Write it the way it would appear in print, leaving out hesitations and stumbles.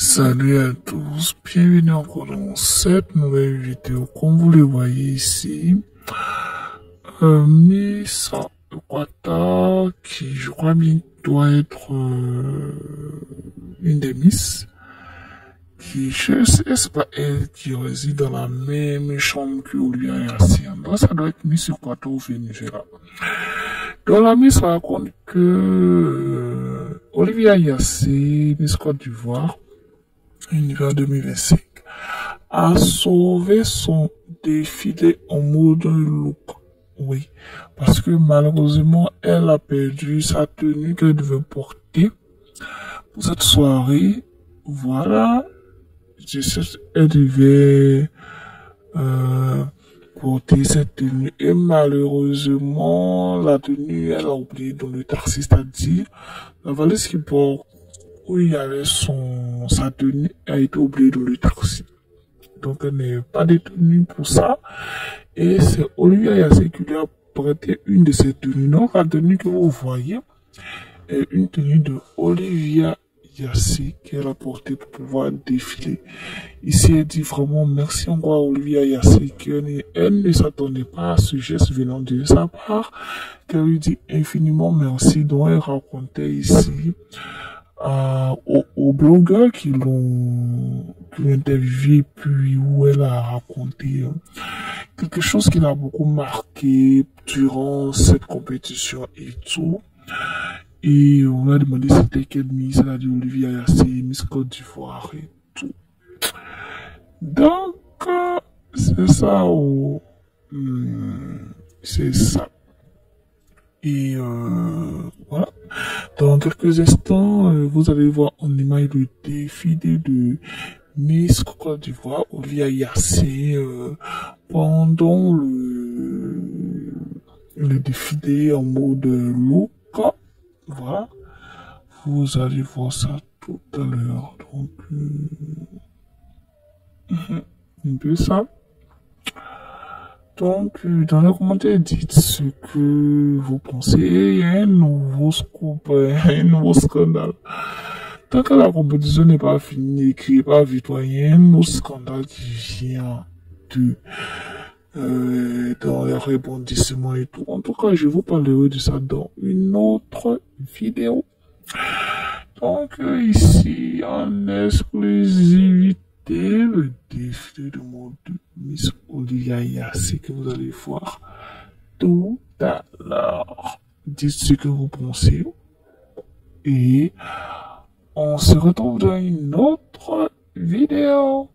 Salut à tous, bienvenue encore dans cette nouvelle vidéo. Comme vous le voyez ici, Miss Equata, qui je crois bien doit être une des Miss, qui je sais c'est pas elle qui réside dans la même chambre que Olivia Yassé. Donc ça doit être Miss Equata au Venezuela. Donc la Miss raconte que Olivia Yassé, Miss Côte d'Ivoire, Univers 2025, a sauvé son défilé en mode look. Oui, parce que malheureusement, elle a perdu sa tenue qu'elle devait porter pour cette soirée. Voilà, elle devait porter cette tenue et malheureusement, la tenue, elle a oublié dans le taxi, c'est-à-dire la valise qui porte où il y avait sa tenue a été oubliée dans le taxi. Donc, elle n'est pas détenue pour ça. Et c'est Olivia Yassé qui lui a prêté une de ses tenues. Donc, la tenue que vous voyez est une tenue de Olivia Yassé qu'elle a portée pour pouvoir défiler. Ici, elle dit vraiment merci encore à Olivia Yassé qu'elle ne s'attendait pas à ce geste venant de sa part. Qu'elle lui dit infiniment merci. Donc, elle racontait ici aux blogueurs qui l'ont interviewé, puis où elle a raconté quelque chose qui l'a beaucoup marqué durant cette compétition et tout. Et on a demandé c'était quelle Miss, elle a dit Olivia Yassé, Miss Côte d'Ivoire et tout. Donc, c'est ça, c'est ça. Et voilà. Dans quelques instants, vous allez voir en image le défilé de Miss Côte d'Ivoire, Olivia Yassé, pendant le défilé en mode look. Voilà. Vous allez voir ça tout à l'heure. Donc, un peu ça. Donc, dans les commentaires, dites ce que vous pensez. Il y a un nouveau scoop, un nouveau scandale. Tant que la compétition n'est pas finie, qui n'est pas victoire, il y a un nouveau scandale qui vient dans les rebondissements et tout. En tout cas, je vous parlerai de ça dans une autre vidéo. Donc, ici, en exclusivité, le défilé de mode de Miss Olivia Yassé que vous allez voir tout à l'heure. Dites ce que vous pensez. Et on se retrouve dans une autre vidéo.